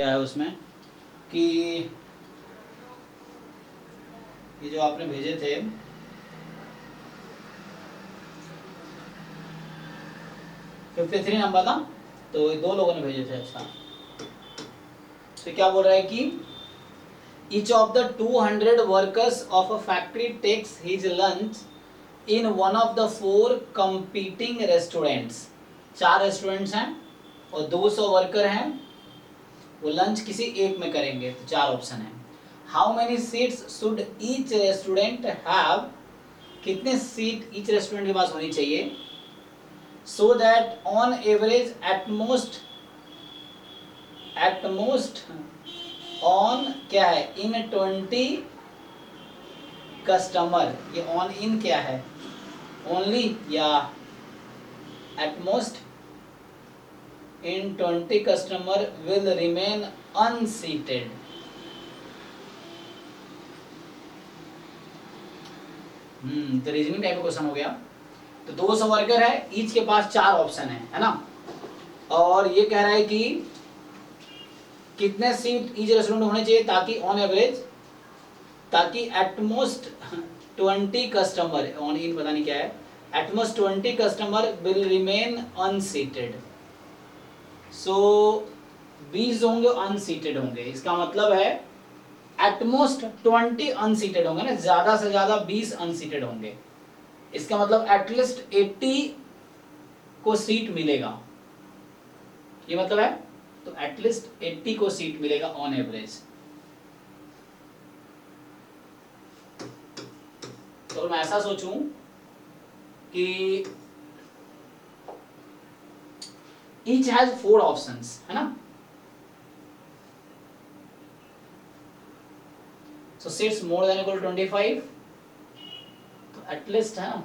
क्या है उसमें कि ये जो आपने भेजे थे 53 नंबर था, तो दो लोगों ने भेजे थे। अच्छा, तो क्या बोल रहा है कि each of the 200 workers of a factory takes his lunch in one of the 4 competing restaurants। 4 restaurants हैं और 200 वर्कर हैं, वो लंच किसी एक में करेंगे, तो 4 ऑप्शन है। How many seats should each restaurant have, कितने सीट ईच रेस्टोरेंट के पास होनी चाहिए, सो that on average at most on क्या है इन 20 कस्टमर, ये ऑन इन क्या है, ओनली या at most in 20 customer will remain unseated. तो रीजनिंग टाइप का क्वेश्चन हो गया। तो 200 वर्कर है, ईच के पास 4 ऑप्शन है ना, और ये कह रहा है कि कितने सीट ईच रेस्टोरेंट होने चाहिए ताकि ऑन एवरेज, ताकि एटमोस्ट 20 कस्टमर, ऑन इन पता नहीं क्या है, एटमोस्ट 20 कस्टमर विल रिमेन अनसीटेड। सो 20 होंगे अनसीटेड होंगे, इसका मतलब है एटमोस्ट 20 अनसीटेड होंगे ना, ज्यादा से ज्यादा 20 अनसीटेड होंगे, इसका मतलब एटलीस्ट 80 को सीट मिलेगा, ये मतलब है। तो एटलीस्ट 80 को सीट मिलेगा ऑन एवरेज। तो मैं ऐसा सोचूं कि ईच हैज 4 ऑप्शंस, है ना, सो सीट्स मोर देन इक्वल 25, तो एटलीस्ट है ना,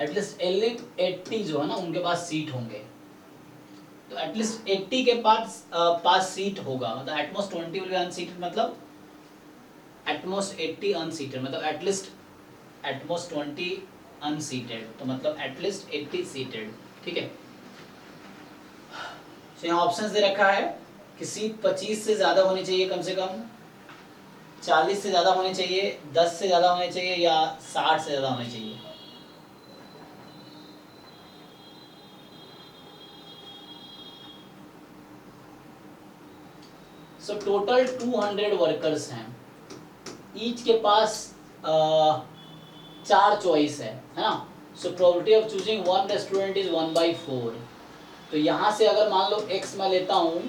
एटलीस्ट 80 जो है ना उनके पास सीट होंगे, तो एटलीस्ट 80 के पास सीट होगा, मतलब एटमोस्ट 20 विल बी अनसीटेड, मतलब एटमोस्ट 80 अनसीटेड, मतलब एटमोस्ट 20 अनसीटेड, तो मतलब एटलीस्ट 80 सीटेड, ठीक है। तो यहाँ ऑप्शंस दे रखा है कि सीट 25 से ज्यादा होनी चाहिए, कम से कम 40 से ज्यादा होनी चाहिए, 10 से ज्यादा होनी चाहिए, या 60 से ज्यादा होनी चाहिए। सो टोटल 200 वर्कर्स हैं, ईच के पास 4 चॉइस है ना, so probability of choosing one restaurant is 1/4। तो यहां से अगर मान लो x मैं लेता हूं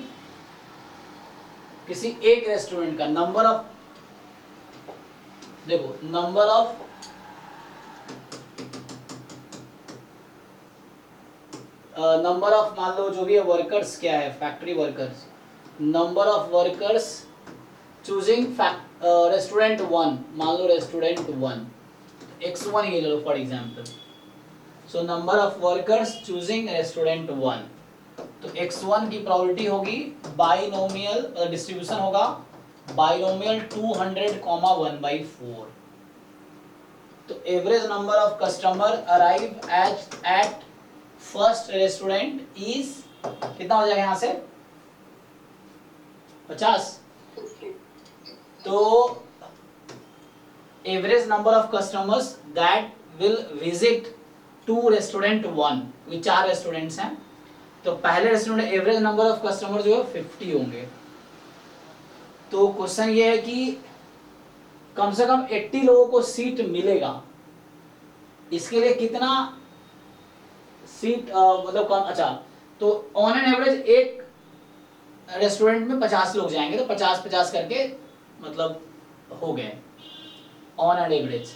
किसी एक रेस्टोरेंट का नंबर ऑफ, देखो नंबर ऑफ मान लो जो भी है वर्कर्स क्या है, factory workers, number of workers choosing restaurant 1, मान लो रेस्टोरेंट 1 x1 ये ले लो for example. So number of workers choosing restaurant 1, तो x1 की प्रोबेबिलिटी होगी बाइनोमियल डिस्ट्रीब्यूशन होगा बाइनोमियल 200, 1/4। तो average number of customer arrive at first restaurant is कितना हो जाएगा यहां से 50। तो average number of customers that will visit to restaurant 1, ये 4 रेस्टोरेंट्स हैं, तो पहले restaurant average number of customer जो है 50 होंगे। तो क्वेश्चन ये है कि कम से कम 80 लोगों को सीट मिलेगा, इसके लिए कितना सीट मतलब कौन, अच्छा तो ऑन एन एवरेज एक रेस्टोरेंट में 50 लोग जाएंगे, तो 50-50 करके मतलब हो गए ऑन एन एवरेज।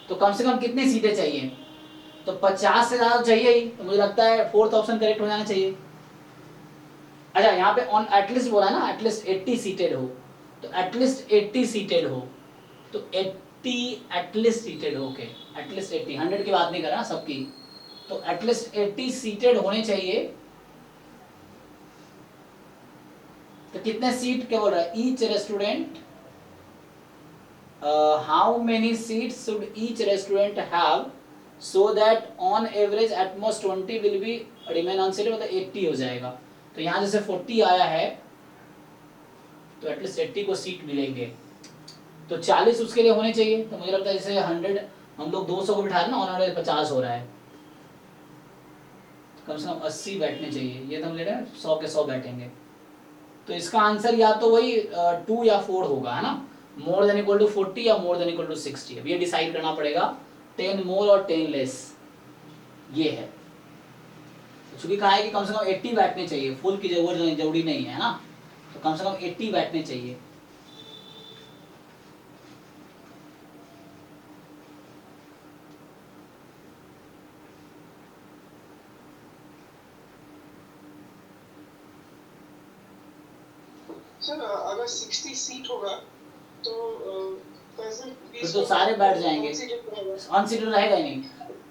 तो कम से कम कितनी सीटें चाहिए, तो 50 से ज्यादा चाहिए ही, तो मुझे लगता है 4th ऑप्शन करेक्ट हो जाना चाहिए। अच्छा यहाँ पे ऑन एटलीस्ट बोला ना, एटलीस्ट 80 सीटेड हो, तो एटलीस्ट 80 सीटेड हो, तो 80 एटलीस्ट सीटेड हो, ओके एटलीस्ट 80, 100 की बात नहीं कर रहा सबकी, तो एटलीस्ट 80 सीटेड होने चाहिए। तो कितने सीट क्या बोल रहा है, each restaurant how many seats should each restaurant have so that on average at most 20 will be remain unseated, मतलब 80 हो जाएगा। तो यहाँ जैसे 40 आया है तो एटलीस्ट 80 को सीट मिलेंगे, तो 40 उसके लिए होने चाहिए। तो मुझे लगता है जैसे 100 हम लोग 200 को बिठा रहे हैं ना, ऑन एवरेज 50 हो रहा है, कम से कम 80 बैठने चाहिए। ये तो हम ले रहे हैं 100 के 100 बैठेंगे। तो इसका आंसर या तो वही 2 या 4 होगा, है ना, मोर देन इक्वल टू 40 या मोर देन इक्वल टू 60। अब ये डिसाइड करना पड़ेगा, 10 मोर और 10 लेस, ये है। चूंकि कहा है कि कम से कम 80 बैठने चाहिए, फुल की जरूरी नहीं है ना, तो कम से कम 80 बैठने चाहिए। सर अगर 60 सीट होगा तो तो सारे बैठ जाएंगे, अनसीटेड रहेगा ही नहीं।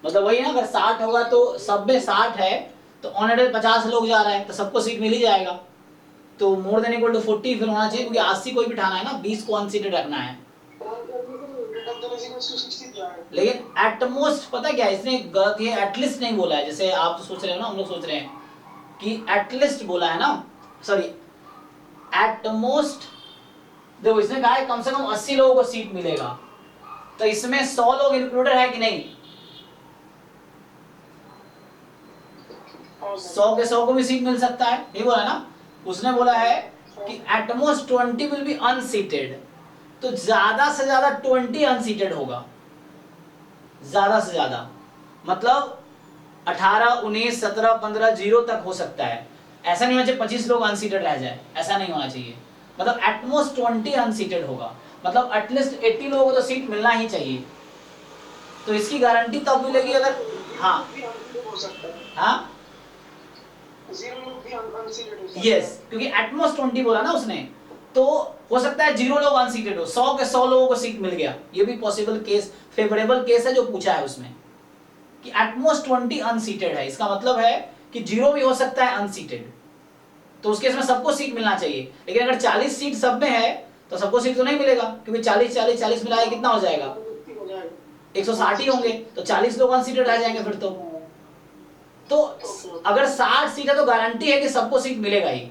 मतलब वही ना, अगर 60 होगा तो सब में 60 है तो ऑन एवरेज 50 लोग जा रहे हैं तो सबको सीट मिल ही जाएगा। तो मोर देन इक्वल टू 40 फिर होना चाहिए, क्योंकि 80 कोई बिठाना है ना, 20 को अनसीटेड रखना है। लेकिन एटमोस्ट पता क्या है, इसने गलत ये एटलीस्ट नहीं बोला है, जैसे आप तो सोच रहे हो ना, हम लोग सोच रहे हैं कि एटलीस्ट बोला है ना, सॉरी एटमोस्ट। देखो इसने कहा है कम से कम 80 लोगों को सीट मिलेगा, तो इसमें 100 लोग इंक्लूडेड है कि नहीं? 100 के 100 को भी सीट मिल सकता है, नहीं बोला ना। उसने बोला है कि एटमोस्ट 20 विल बी अनसीटेड, तो ज्यादा से ज्यादा 20 अनसीटेड होगा, ज्यादा से ज्यादा मतलब 18, 19, 17, 15 जीरो तक हो सकता है। ऐसा नहीं होना चाहिए 25 लोग अनसीटेड रह जाए, ऐसा नहीं होना चाहिए। मतलब एटमोस्ट 20 अनसीटेड होगा, मतलब एटलीस्ट 80 लोगों को तो सीट मिलना ही चाहिए। तो इसकी गारंटी तब मिलेगी अगर, हाँ हाँ यस, क्योंकि एटमोस्ट 20 बोला ना उसने, तो हो सकता है 0 लोग अनसीटेड हो, 100 के 100 लोगों को सीट मिल गया, ये भी पॉसिबल केस, फेवरेबल केस है जो पूछा है उसमें कि एटमोस्ट 20 अनसीटेड है। इसका मतलब है कि 0 भी हो सकता है अनसीटेड, तो उस केस में सबको सीट मिलना चाहिए। लेकिन अगर 40 सीट सब में है तो सबको सीट तो नहीं मिलेगा, क्योंकि 40 40 40 मिलाए कितना हो जाएगा, 160 ही होंगे, तो 40 लोग अनसीटेड रह जाएंगे फिर तो अगर 60 सीट है तो गारंटी है कि सबको सीट मिलेगा ही,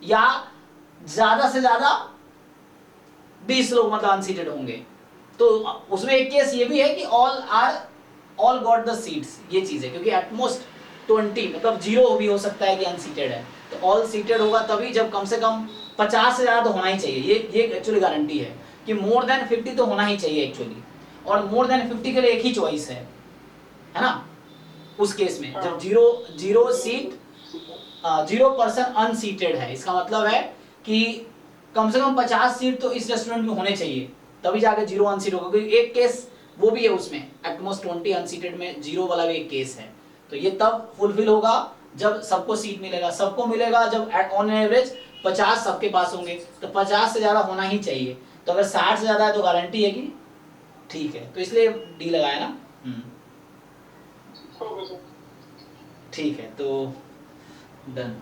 या ज्यादा से ज्यादा 20 लोग मतलब अनसीटेड होंगे। तो उसमें एक केस ये भी है कि ऑल गॉट द सीट्स, ये चीज है, क्योंकि एटमोस्ट 20 मतलब 0 भी हो सकता है कि अनसीटेड है, तो ऑल सीटेड होगा तभी जब कम से कम 50 से ज्यादा तो होना ही चाहिए। ये एक्चुअली गारंटी है कि मोर देन 50 तो होना ही चाहिए एक्चुअली, और मोर देन 50 के लिए एक ही चॉइस है ना, उस केस में जब 0 सीट 0% अनसीटेड है, इसका मतलब है कि कम से कम 50 सीट तो इस रेस्टोरेंट में होने चाहिए, तभी जाके 0 अनसीट होगा। क्योंकि एक केस वो भी है उसमें, एटमोस्ट 20 अनसीटेड में 0 वाला भी एक केस है। तो ये तब फुलफिल होगा जब सबको सीट मिलेगा, सबको मिलेगा जब ऑन एवरेज 50 सबके पास होंगे, तो 50 से ज्यादा होना ही चाहिए। तो अगर 60 से ज्यादा है तो गारंटी है कि ठीक है, तो इसलिए डी लगाया ना। ठीक है, तो डन।